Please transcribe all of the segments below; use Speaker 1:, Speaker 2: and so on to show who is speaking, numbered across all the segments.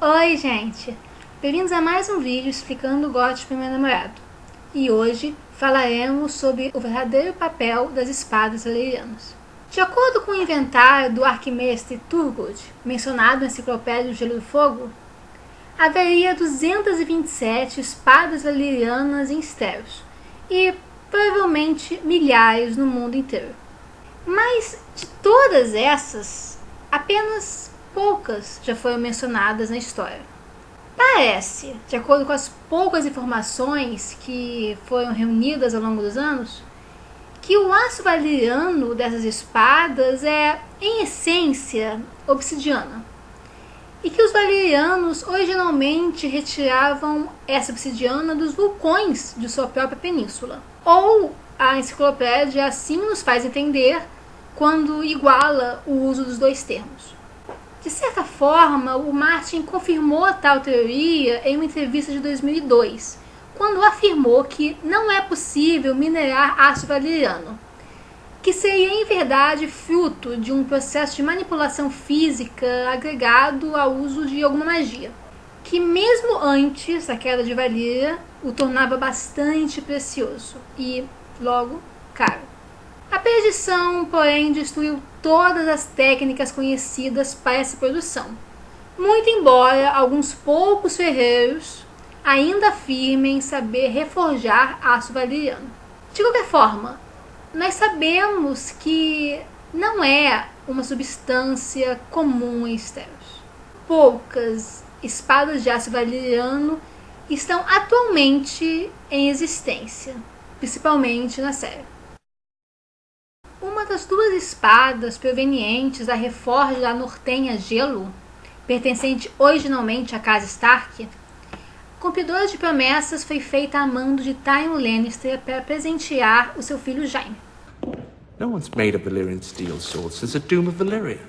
Speaker 1: Oi, gente! Bem-vindos a mais um vídeo explicando o GOT para meu namorado. E hoje falaremos sobre o verdadeiro papel das espadas valerianas. De acordo com o inventário do arquimestre Thurgood, mencionado na Enciclopédia do Gelo e Fogo, haveria 227 espadas valerianas em Estéros e provavelmente milhares no mundo inteiro. Mas de todas essas, apenas poucas já foram mencionadas na história. Parece, de acordo com as poucas informações que foram reunidas ao longo dos anos, que o aço valeriano dessas espadas é, em essência, obsidiana. E que os valerianos originalmente retiravam essa obsidiana dos vulcões de sua própria península. Ou a enciclopédia assim nos faz entender quando iguala o uso dos dois termos. De certa forma, o Martin confirmou tal teoria em uma entrevista de 2002, quando afirmou que não é possível minerar aço valeriano, que seria em verdade fruto de um processo de manipulação física agregado ao uso de alguma magia, que mesmo antes da queda de Valyria o tornava bastante precioso e, logo, caro. A perdição, porém, destruiu todas as técnicas conhecidas para essa produção, muito embora alguns poucos ferreiros ainda afirmem saber reforjar aço valeriano. De qualquer forma, nós sabemos que não é uma substância comum em Estéros. Poucas espadas de aço valeriano estão atualmente em existência, principalmente na série. Uma das duas espadas provenientes da reforja da Nortenha Gelo, pertencente originalmente à casa Stark, cumpridora de promessas, foi feita a mando de Tywin Lannister para presentear o seu filho Jaime.
Speaker 2: No one's made a Valyrian steel sword since the doom of Valyria.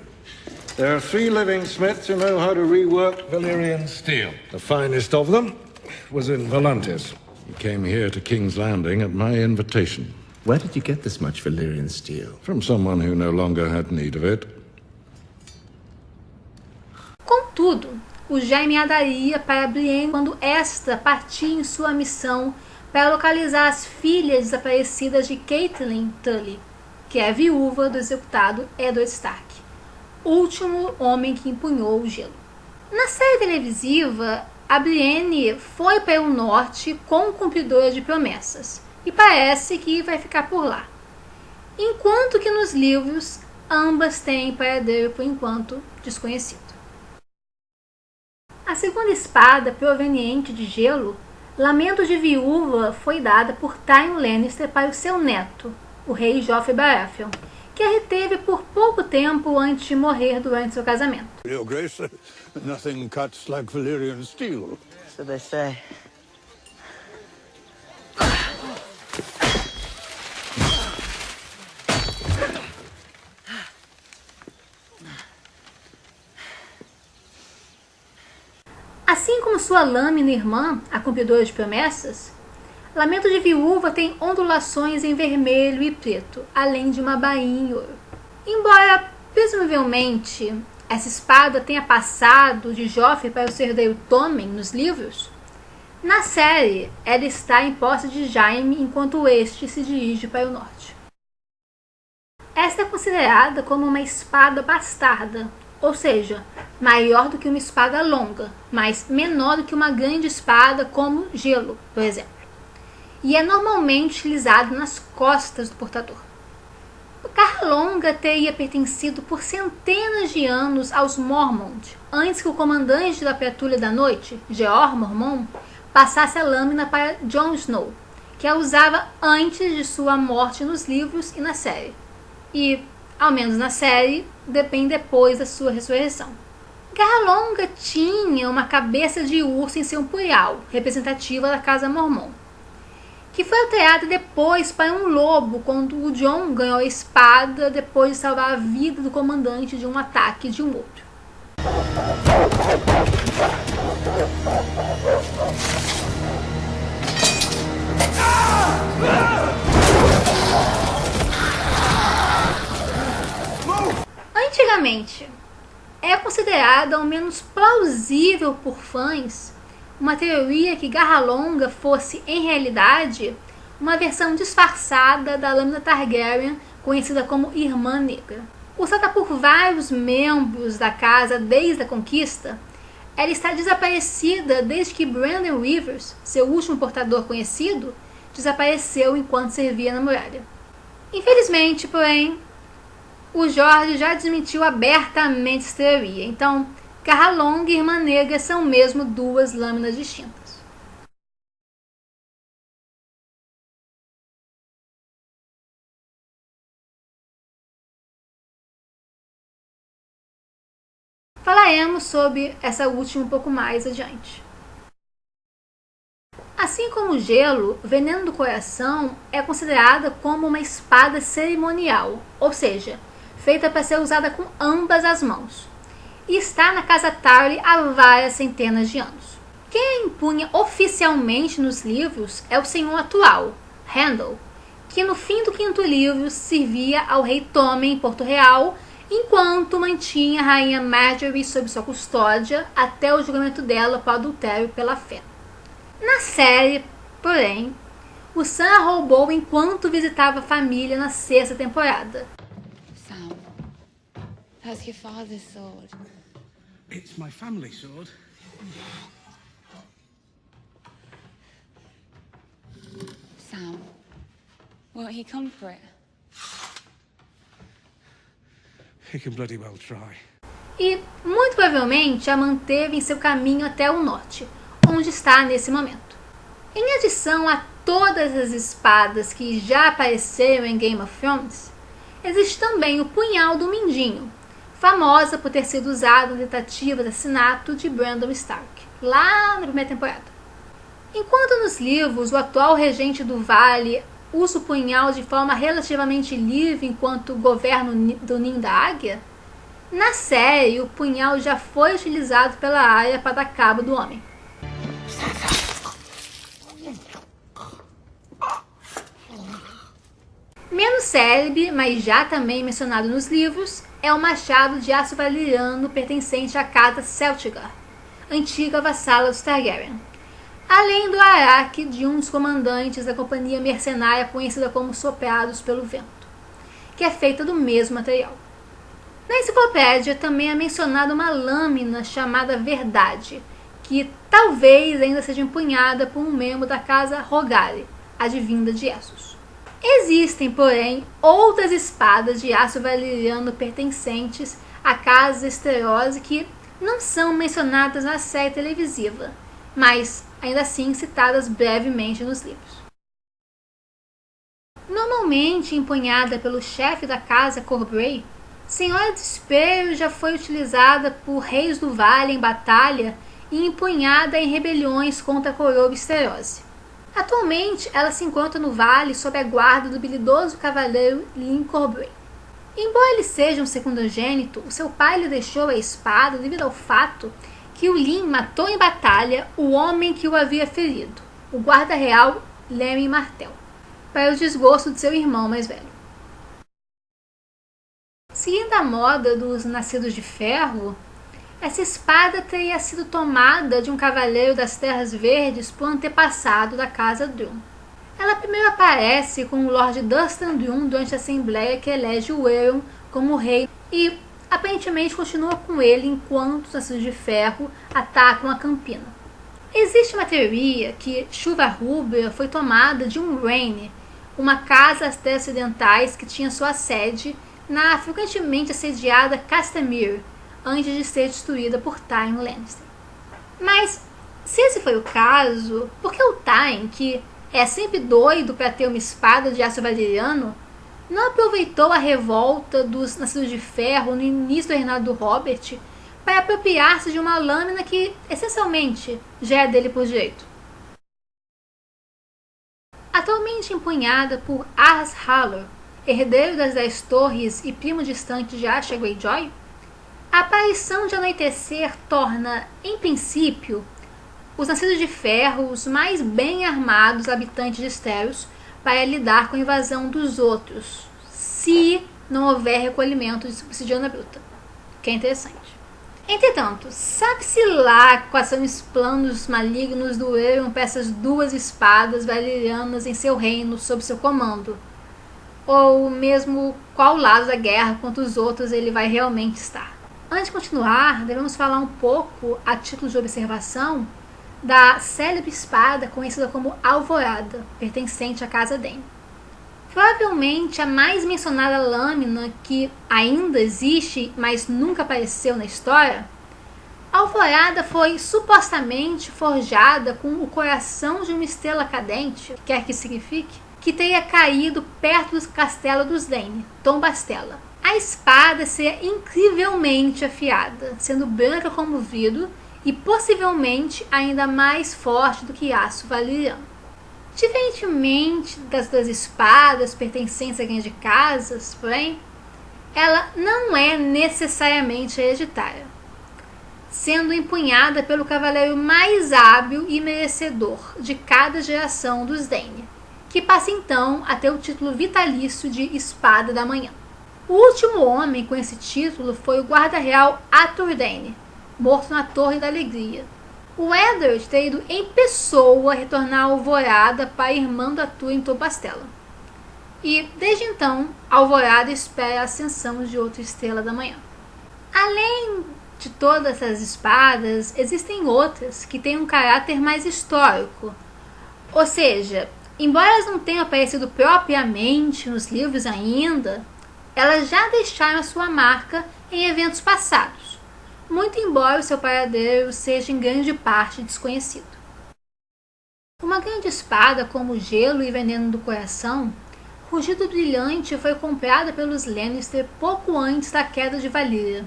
Speaker 3: There are 3 living smiths who know how to rework Valyrian steel. The finest of them was in Volantis. He came here to King's Landing at my invitation.
Speaker 2: Where did you get this much Valyrian steel?
Speaker 3: From someone who no longer had need of it.
Speaker 1: Contudo, o Jaime a daria para Brienne quando esta partia em sua missão para localizar as filhas desaparecidas de Catelyn Tully, que é a viúva do executado Eddard Stark, último homem que empunhou o gelo. Na série televisiva, a Brienne foi para o norte como cumpridora de promessas, e parece que vai ficar por lá. Enquanto que nos livros, ambas têm paradeiro por enquanto desconhecido. A segunda espada proveniente de gelo, Lamento de Viúva, foi dada por Tywin Lannister para o seu neto, o rei Joffrey Baratheon, que a reteve por pouco tempo antes de morrer durante seu casamento.
Speaker 4: Your Grace, nothing cuts like Valyrian steel.
Speaker 5: So they say.
Speaker 1: Assim como sua lâmina irmã, a cumpridora de promessas, Lamento de Viúva tem ondulações em vermelho e preto, além de uma bainha em ouro. Embora, presumivelmente, essa espada tenha passado de Joffrey para o seu herdeiro Tommen nos livros, na série ela está em posse de Jaime enquanto este se dirige para o norte. Esta é considerada como uma espada bastarda, ou seja, maior do que uma espada longa, mas menor do que uma grande espada como Gelo, por exemplo. E é normalmente utilizado nas costas do portador. O garra longa teria pertencido por centenas de anos aos Mormont, antes que o comandante da Patrulha da Noite, Jeor Mormont, passasse a lâmina para Jon Snow, que a usava antes de sua morte nos livros e na série. E, ao menos na série, bem depois da sua ressurreição. Garra longa tinha uma cabeça de urso em seu punhal, representativa da casa Mormont, que foi alterada depois para um lobo quando o Jon ganhou a espada depois de salvar a vida do comandante de um ataque de um outro. Antigamente, é considerado considerada ao menos plausível por fãs uma teoria que Garra Longa fosse, em realidade, uma versão disfarçada da lâmina Targaryen, conhecida como Irmã Negra. Usada por vários membros da casa desde a conquista, ela está desaparecida desde que Brandon Rivers, seu último portador conhecido, desapareceu enquanto servia na muralha. Infelizmente, porém, o George já desmentiu abertamente essa teoria, então Garra Longa e Irmã Negra são mesmo duas lâminas distintas. Falaremos sobre essa última um pouco mais adiante. Assim como o gelo, o veneno do coração é considerada como uma espada cerimonial, ou seja, feita para ser usada com ambas as mãos, e está na casa Tarly há várias centenas de anos. Quem a empunha oficialmente nos livros é o senhor atual, Handel, que no fim do quinto livro servia ao rei Tommen em Porto Real, enquanto mantinha a rainha Margaery sob sua custódia até o julgamento dela por adultério pela fé. Na série, porém, o Sam a roubou enquanto visitava a família na sexta temporada.
Speaker 5: Sam, that's your father's sword.
Speaker 4: It's my family sword.
Speaker 5: Sam, won't he come for it?
Speaker 4: He can bloody well try.
Speaker 1: E, muito provavelmente, a manteve em seu caminho até o norte, onde está nesse momento. Em adição a todas as espadas que já apareceram em Game of Thrones, existe também o punhal do Mindinho, famosa por ter sido usada na tentativa de assassinato de Brandon Stark, lá na primeira temporada. Enquanto nos livros o atual regente do Vale usa o punhal de forma relativamente livre enquanto governa do Ninho da Águia, na série o punhal já foi utilizado pela Arya para dar cabo do homem. Menos célebre, mas já também mencionado nos livros, é o machado de aço valyriano pertencente à casa Celtigar, antiga vassala dos Targaryen, além do araque de um dos comandantes da companhia mercenária conhecida como Soprados pelo Vento, que é feita do mesmo material. Na enciclopédia também é mencionada uma lâmina chamada Verdade, que talvez ainda seja empunhada por um membro da casa Rogale, advinda de Essos. Existem, porém, outras espadas de aço valyriano pertencentes à casa Esterosi que não são mencionadas na série televisiva, mas ainda assim citadas brevemente nos livros. Normalmente empunhada pelo chefe da casa Corbray, Senhora do Espelho já foi utilizada por reis do Vale em batalha e empunhada em rebeliões contra a coroa Westerosi. Atualmente, ela se encontra no Vale sob a guarda do habilidoso cavaleiro Lyn Corbray. Embora ele seja um secundogênito, o seu pai lhe deixou a espada devido ao fato que o Lyn matou em batalha o homem que o havia ferido, o guarda real Lemmyn Martell, para o desgosto de seu irmão mais velho. Seguindo a moda dos Nascidos de Ferro, essa espada teria sido tomada de um cavaleiro das Terras Verdes por antepassado da casa Droon. Ela primeiro aparece com o Lord Dunstan Droon durante a Assembleia que elege o Euron como rei e aparentemente continua com ele enquanto os Nascidos de Ferro atacam a Campina. Existe uma teoria que Chuva Rubra foi tomada de um Rhaene, uma casa das Terras Ocidentais que tinha sua sede na frequentemente assediada Castamere, antes de ser destruída por Tywin Lannister. Mas, se esse foi o caso, por que o Tywin, que é sempre doido para ter uma espada de aço valyriano, não aproveitou a revolta dos Nascidos de Ferro no início do reinado do Robert para apropriar-se de uma lâmina que, essencialmente, já é dele por direito? Atualmente empunhada por Ars Hallor, herdeiro das 10 Torres e primo distante de Asha Greyjoy, a aparição de Anoitecer torna, em princípio, os Nascidos de Ferro os mais bem armados habitantes de Estéros para lidar com a invasão dos outros, se não houver recolhimento de obsidiana bruta, que é interessante. Entretanto, sabe-se lá quais são os planos malignos do Euron para essas duas espadas valyrianas em seu reino sob seu comando? Ou mesmo qual lado da guerra contra os outros ele vai realmente estar? Antes de continuar, devemos falar um pouco, a título de observação, da célebre espada conhecida como Alvorada, pertencente à Casa Dany. Provavelmente a mais mencionada lâmina que ainda existe, mas nunca apareceu na história, a Alvorada foi supostamente forjada com o coração de uma estrela cadente, quer que signifique, que teria caído perto do castelo dos Dany, Tom Bastella. A espada seria incrivelmente afiada, sendo branca como vidro e possivelmente ainda mais forte do que aço valyriano. Diferentemente das espadas pertencentes a grandes casas, porém, ela não é necessariamente hereditária, sendo empunhada pelo cavaleiro mais hábil e merecedor de cada geração dos Dany, que passa então a ter o título vitalício de Espada da Manhã. O último homem com esse título foi o guarda-real Arthur Dany, morto na Torre da Alegria. O Eddard teria ido em pessoa retornar a Alvorada para a irmã do Arthur em Tom Bastella. E, desde então, a Alvorada espera a ascensão de outra estrela da manhã. Além de todas essas espadas, existem outras que têm um caráter mais histórico. Ou seja, embora elas não tenham aparecido propriamente nos livros ainda, elas já deixaram a sua marca em eventos passados, muito embora o seu paradeiro seja em grande parte desconhecido. Uma grande espada como Gelo e Veneno do Coração, Rugido Brilhante foi comprada pelos Lannister pouco antes da queda de Valíria.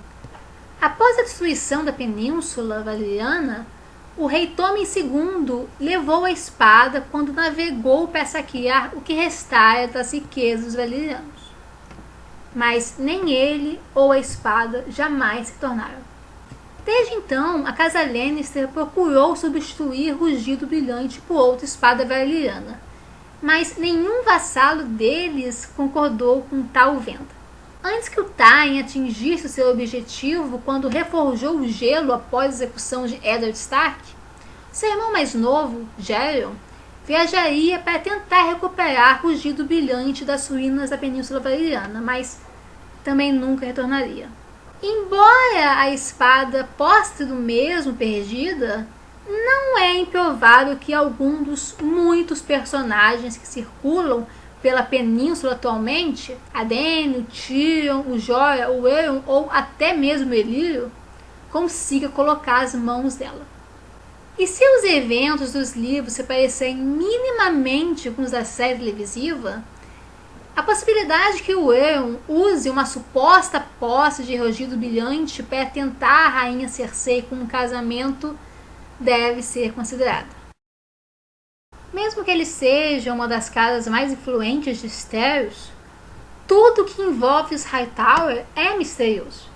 Speaker 1: Após a destruição da Península Valyriana, o rei Tommen II levou a espada quando navegou para saquear o que restara das riquezas dos valyrianos. Mas nem ele ou a espada jamais retornaram. Desde então, a casa Lannister procurou substituir Rugido Brilhante por outra espada valyriana, mas nenhum vassalo deles concordou com tal venda. Antes que o Tywin atingisse o seu objetivo quando reforjou o gelo após a execução de Eddard Stark, seu irmão mais novo, Jaehaerys, viajaria para tentar recuperar Rugido Brilhante das ruínas da Península Valyriana, mas também nunca retornaria. Embora a espada possa ter mesmo perdida, não é improvável que algum dos muitos personagens que circulam pela península atualmente, a Dany, o Tyrion, o Jorah, o Euron ou até mesmo o Illyrio, consiga colocar as mãos dela. E se os eventos dos livros se parecerem minimamente com os da série televisiva, a possibilidade que o Euron use uma suposta posse de Rugido Brilhante para tentar a rainha Cersei com um casamento deve ser considerada. Mesmo que ele seja uma das casas mais influentes de Westeros, tudo que envolve os Hightower é misterioso.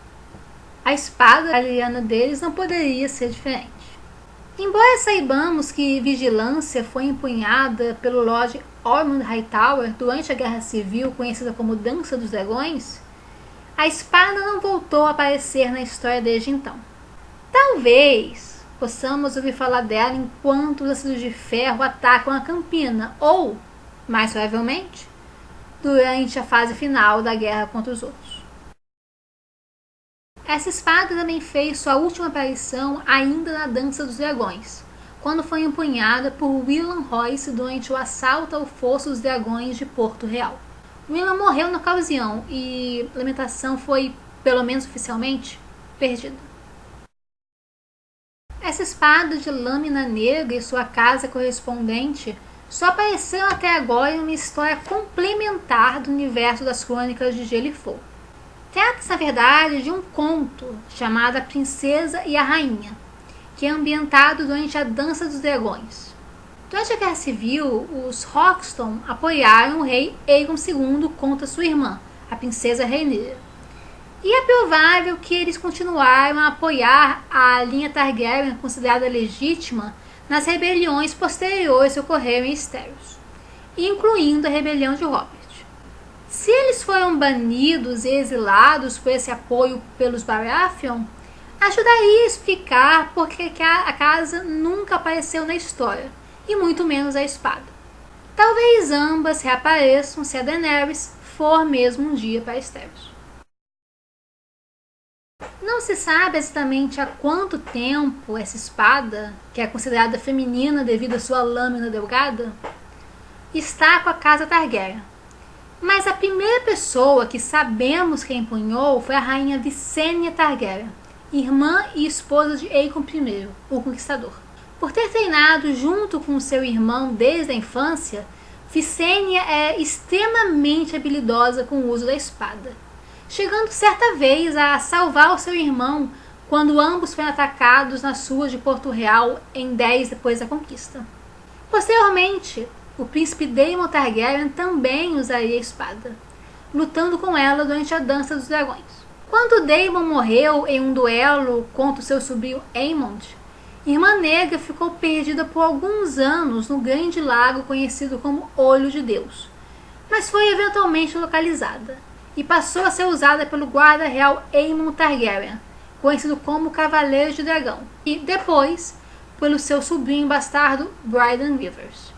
Speaker 1: A espada valyriana deles não poderia ser diferente. Embora saibamos que vigilância foi empunhada pelo Lord Ormond Hightower durante a Guerra Civil conhecida como Dança dos Dragões, a espada não voltou a aparecer na história desde então. Talvez possamos ouvir falar dela enquanto os Laços de Ferro atacam a Campina, ou, mais provavelmente, durante a fase final da guerra contra os outros. Essa espada também fez sua última aparição ainda na Dança dos Dragões, quando foi empunhada por William Royce durante o assalto ao Fosso dos Dragões de Porto Real. William morreu na ocasião e a lamentação foi, pelo menos oficialmente, perdida. Essa espada de lâmina negra e sua casa correspondente só apareceram até agora em uma história complementar do universo das Crônicas de Gelo e Fogo. Trata-se, na verdade, de um conto chamado A Princesa e a Rainha, que é ambientado durante a Dança dos Dragões. Durante a Guerra Civil, os Roxton apoiaram o rei Aegon II contra sua irmã, a princesa Rhaenyra. E é provável que eles continuaram a apoiar a linha Targaryen considerada legítima nas rebeliões posteriores que ocorreram em Westeros, incluindo a rebelião de Robert. Se eles foram banidos e exilados por esse apoio pelos Baratheon, ajudaria a explicar por que a casa nunca apareceu na história, e muito menos a espada. Talvez ambas reapareçam se a Daenerys for mesmo um dia para Estéros. Não se sabe exatamente há quanto tempo essa espada, que é considerada feminina devido à sua lâmina delgada, está com a casa Targaryen. Mas a primeira pessoa que sabemos que empunhou foi a rainha Visenya Targaryen, irmã e esposa de Aegon I, o Conquistador. Por ter treinado junto com seu irmão desde a infância, Visenya é extremamente habilidosa com o uso da espada, chegando certa vez a salvar o seu irmão quando ambos foram atacados nas ruas de Porto Real em 10 depois da conquista. Posteriormente, o príncipe Daemon Targaryen também usaria a espada, lutando com ela durante a Dança dos Dragões. Quando Daemon morreu em um duelo contra o seu sobrinho Aemond, Irmã Negra ficou perdida por alguns anos no grande lago conhecido como Olho de Deus, mas foi eventualmente localizada e passou a ser usada pelo guarda real Aemon Targaryen, conhecido como Cavaleiro de Dragão, e depois pelo seu sobrinho bastardo Bryden Rivers.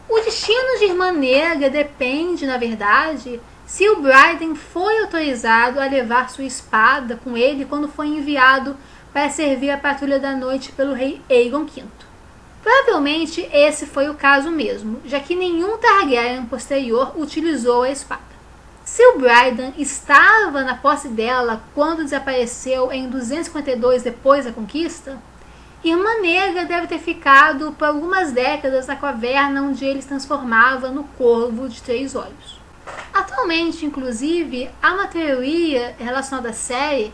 Speaker 1: O destino de Irmã Negra depende, na verdade, se o Bryden foi autorizado a levar sua espada com ele quando foi enviado para servir a Patrulha da Noite pelo rei Aegon V. Provavelmente esse foi o caso mesmo, já que nenhum Targaryen posterior utilizou a espada. Se o Bryden estava na posse dela quando desapareceu em 252 depois da conquista, Irmã Negra deve ter ficado por algumas décadas na caverna onde ele se transformava no Corvo de 3 Olhos. Atualmente, inclusive, há uma teoria relacionada à série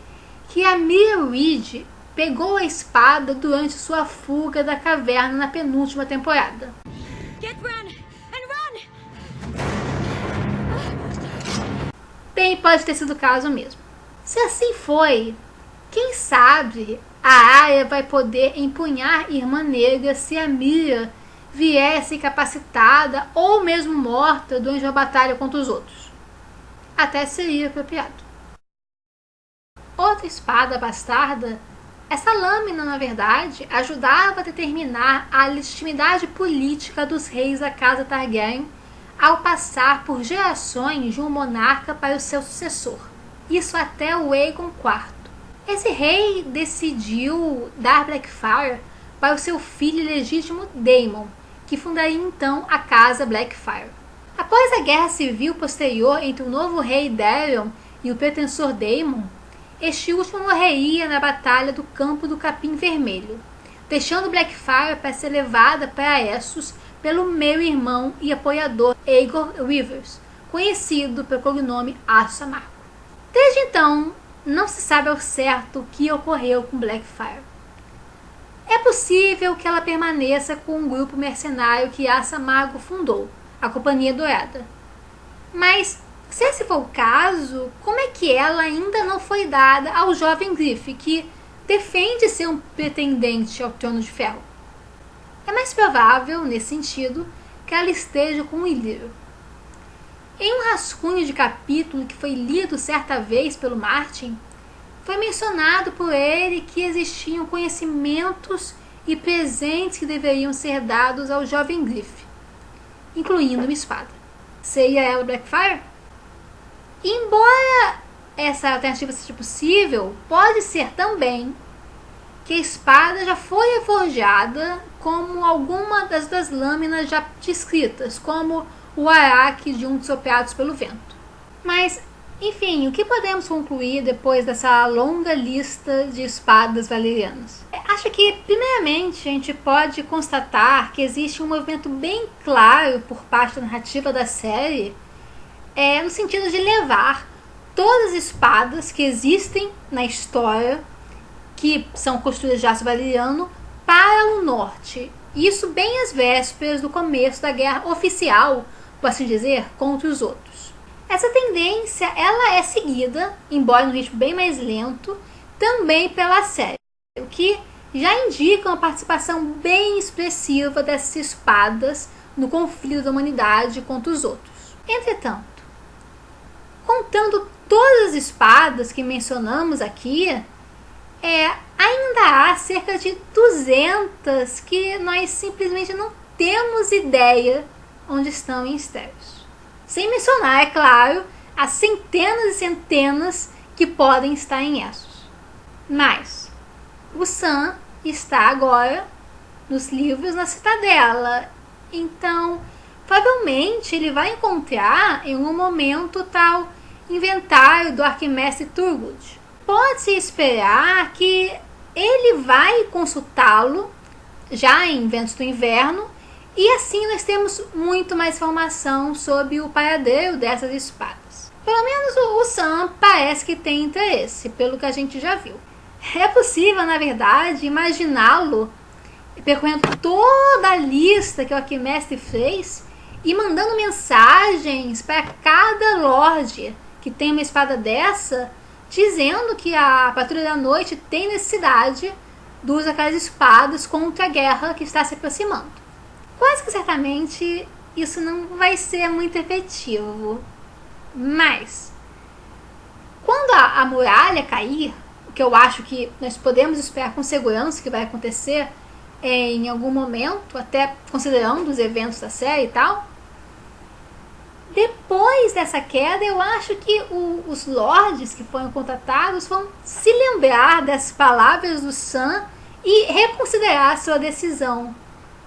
Speaker 1: que a Mira Reed pegou a espada durante sua fuga da caverna na penúltima temporada. Bem, pode ter sido o caso mesmo. Se assim foi, quem sabe a Arya vai poder empunhar Irmã Negra se a Mira viesse capacitada ou mesmo morta durante uma batalha contra os outros. Até seria apropriado. Outra espada bastarda, essa lâmina, na verdade, ajudava a determinar a legitimidade política dos reis da casa Targaryen ao passar por gerações de um monarca para o seu sucessor. Isso até o Aegon IV. Esse rei decidiu dar Blackfyre para o seu filho legítimo Daemon, que fundaria então a casa Blackfyre. Após a guerra civil posterior entre o novo rei Daemon e o pretensor Daemon, este último morreria na batalha do Campo do Capim Vermelho, deixando Blackfyre para ser levada para Essos pelo meio-irmão e apoiador Aegon Rivers, conhecido pelo cognome Aço Amargo. Desde então, não se sabe ao certo o que ocorreu com Blackfyre. É possível que ela permaneça com um grupo mercenário que Aço Amargo fundou, a Companhia Dourada. Mas, se esse for o caso, como é que ela ainda não foi dada ao jovem Griff, que defende ser um pretendente ao Trono de Ferro? É mais provável, nesse sentido, que ela esteja com o Illyrio. Em um rascunho de capítulo que foi lido certa vez pelo Martin, foi mencionado por ele que existiam conhecimentos e presentes que deveriam ser dados ao jovem Griff, incluindo uma espada. Seria ela Blackfyre? Embora essa alternativa seja possível, pode ser também que a espada já foi forjada como alguma das lâminas já descritas, como o araque de um dos soprados pelo vento. Mas, enfim, o que podemos concluir depois dessa longa lista de espadas valerianas? Acho que, primeiramente, a gente pode constatar que existe um movimento bem claro por parte da narrativa da série, no sentido de levar todas as espadas que existem na história, que são costuras de aço valeriano, para o norte. Isso bem às vésperas do começo da guerra oficial, por assim dizer, contra os outros. Essa tendência ela é seguida, embora num ritmo bem mais lento, também pela série, o que já indica uma participação bem expressiva dessas espadas no conflito da humanidade contra os outros. Entretanto, contando todas as espadas que mencionamos aqui, ainda há cerca de 200 que nós simplesmente não temos ideia onde estão em Estéros. Sem mencionar, é claro, as centenas e centenas que podem estar em Essos. Mas o Sam está agora nos livros na Citadela. Então, provavelmente ele vai encontrar em um momento tal inventário do Arquimestre Turgood. Pode-se esperar que ele vai consultá-lo já em Ventos do Inverno, e assim nós temos muito mais informação sobre o paradeiro dessas espadas. Pelo menos o Sam parece que tem interesse, pelo que a gente já viu. É possível, na verdade, imaginá-lo percorrendo toda a lista que o Arquimestre fez e mandando mensagens para cada lorde que tem uma espada dessa, dizendo que a Patrulha da Noite tem necessidade de usar aquelas espadas contra a guerra que está se aproximando. Quase que certamente isso não vai ser muito efetivo. Mas, quando a muralha cair, o que eu acho que nós podemos esperar com segurança que vai acontecer em algum momento, até considerando os eventos da série e tal, depois dessa queda, eu acho que os lords que foram contratados vão se lembrar das palavras do Sam e reconsiderar sua decisão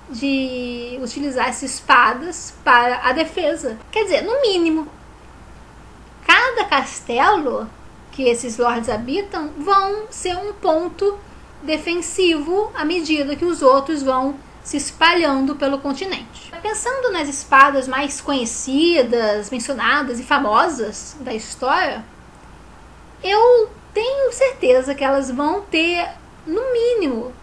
Speaker 1: de utilizar essas espadas para a defesa. Quer dizer, no mínimo, cada castelo que esses lords habitam vão ser um ponto defensivo à medida que os outros vão se espalhando pelo continente. Pensando nas espadas mais conhecidas, mencionadas e famosas da história, eu tenho certeza que elas vão ter, no mínimo,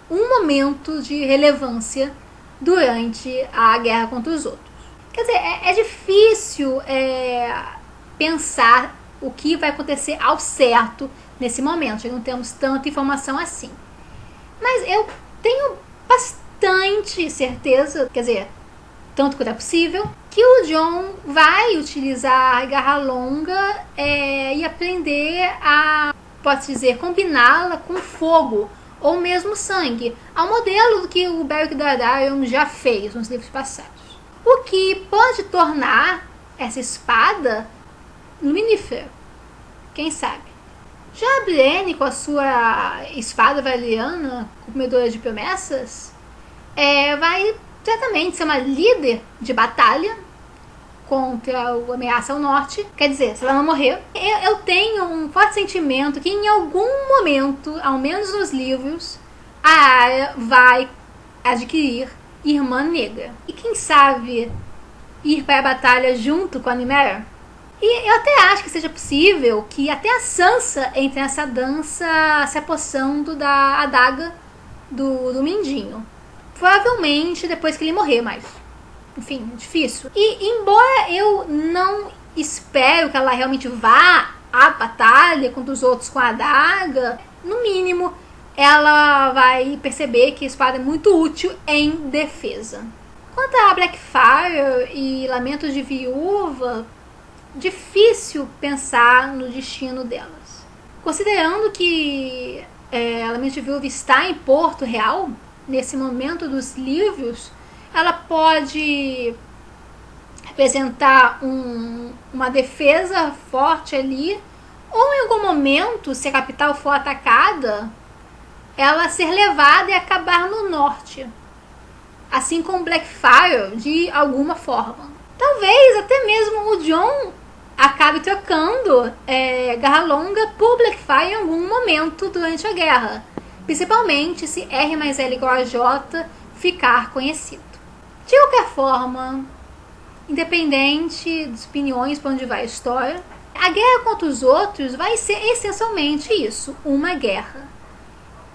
Speaker 1: um momento de relevância durante a guerra contra os outros. Quer dizer, é difícil pensar o que vai acontecer ao certo nesse momento. Não temos tanta informação assim. Mas eu tenho bastante certeza, quer dizer, tanto quanto é possível, que o Jon vai utilizar a garra longa e aprender a, pode-se dizer, combiná-la com fogo ou mesmo sangue, ao modelo do que o Beric Dondarrion já fez nos livros passados. O que pode tornar essa espada luminífera, quem sabe? Já a Brienne, com a sua espada valeriana, comedora de promessas, vai certamente ser uma líder de batalha contra o ameaça ao norte. Quer dizer, se ela não morrer, eu tenho um forte sentimento que em algum momento, ao menos nos livros, a Arya vai adquirir Irmã Negra. E quem sabe ir para a batalha junto com a Nymeria? E eu até acho que seja possível que até a Sansa entre nessa dança se apossando da adaga do Mindinho. Provavelmente depois que ele morrer, mas enfim, difícil. E embora eu não espero que ela realmente vá à batalha contra os outros com a adaga, no mínimo ela vai perceber que a espada é muito útil em defesa. Quanto a Blackfyre e Lamentos de Viúva, difícil pensar no destino delas. Considerando que Lamentos de Viúva está em Porto Real, nesse momento dos livros, ela pode representar uma defesa forte ali, ou em algum momento, se a capital for atacada, ela ser levada e acabar no norte, assim como Blackfyre, de alguma forma. Talvez até mesmo o Jon acabe trocando Garra Longa por Blackfyre em algum momento durante a guerra, principalmente se R mais L igual a J ficar conhecido. De qualquer forma, independente das opiniões para onde vai a história, a guerra contra os outros vai ser essencialmente isso, uma guerra.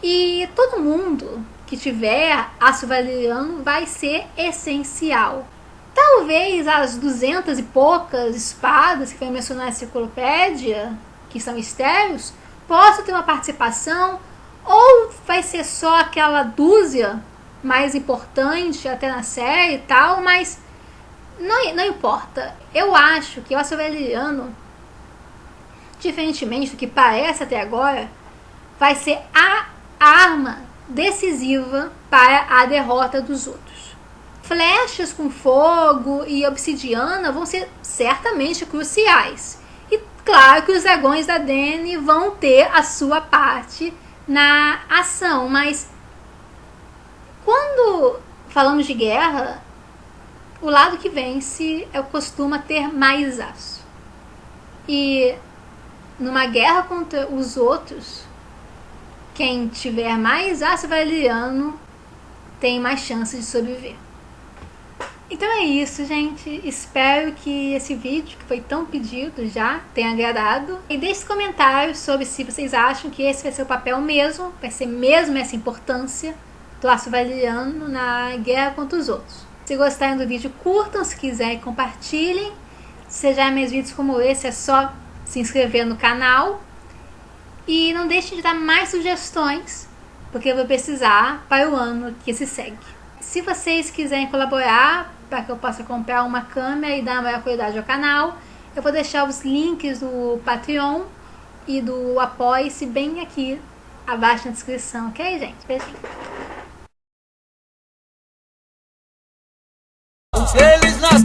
Speaker 1: E todo mundo que tiver aço valeriano vai ser essencial. Talvez as 200 e poucas espadas que foi mencionar na enciclopédia, que são estéreos, possam ter uma participação, ou vai ser só aquela dúzia mais importante até na série e tal, mas não importa. Eu acho que o aço valeriano, diferentemente do que parece até agora, vai ser a arma decisiva para a derrota dos outros. Flechas com fogo e obsidiana vão ser certamente cruciais. E claro que os dragões da Dany vão ter a sua parte na ação, mas quando falamos de guerra, o lado que vence costuma ter mais aço. E numa guerra contra os outros, quem tiver mais aço valeriano tem mais chance de sobreviver. Então é isso, gente. Espero que esse vídeo, que foi tão pedido já, tenha agradado. E deixe comentários sobre se vocês acham que esse vai ser o papel mesmo, vai ser mesmo essa importância do aço valeriano na guerra contra os outros. Se gostarem do vídeo, curtam, se quiserem, compartilhem. Se já mais vídeos como esse, é só se inscrever no canal. E não deixem de dar mais sugestões, porque eu vou precisar para o ano que se segue. Se vocês quiserem colaborar para que eu possa comprar uma câmera e dar maior qualidade ao canal, eu vou deixar os links do Patreon e do Apoie-se bem aqui abaixo na descrição, ok, gente? Beijinho.
Speaker 6: Eles nas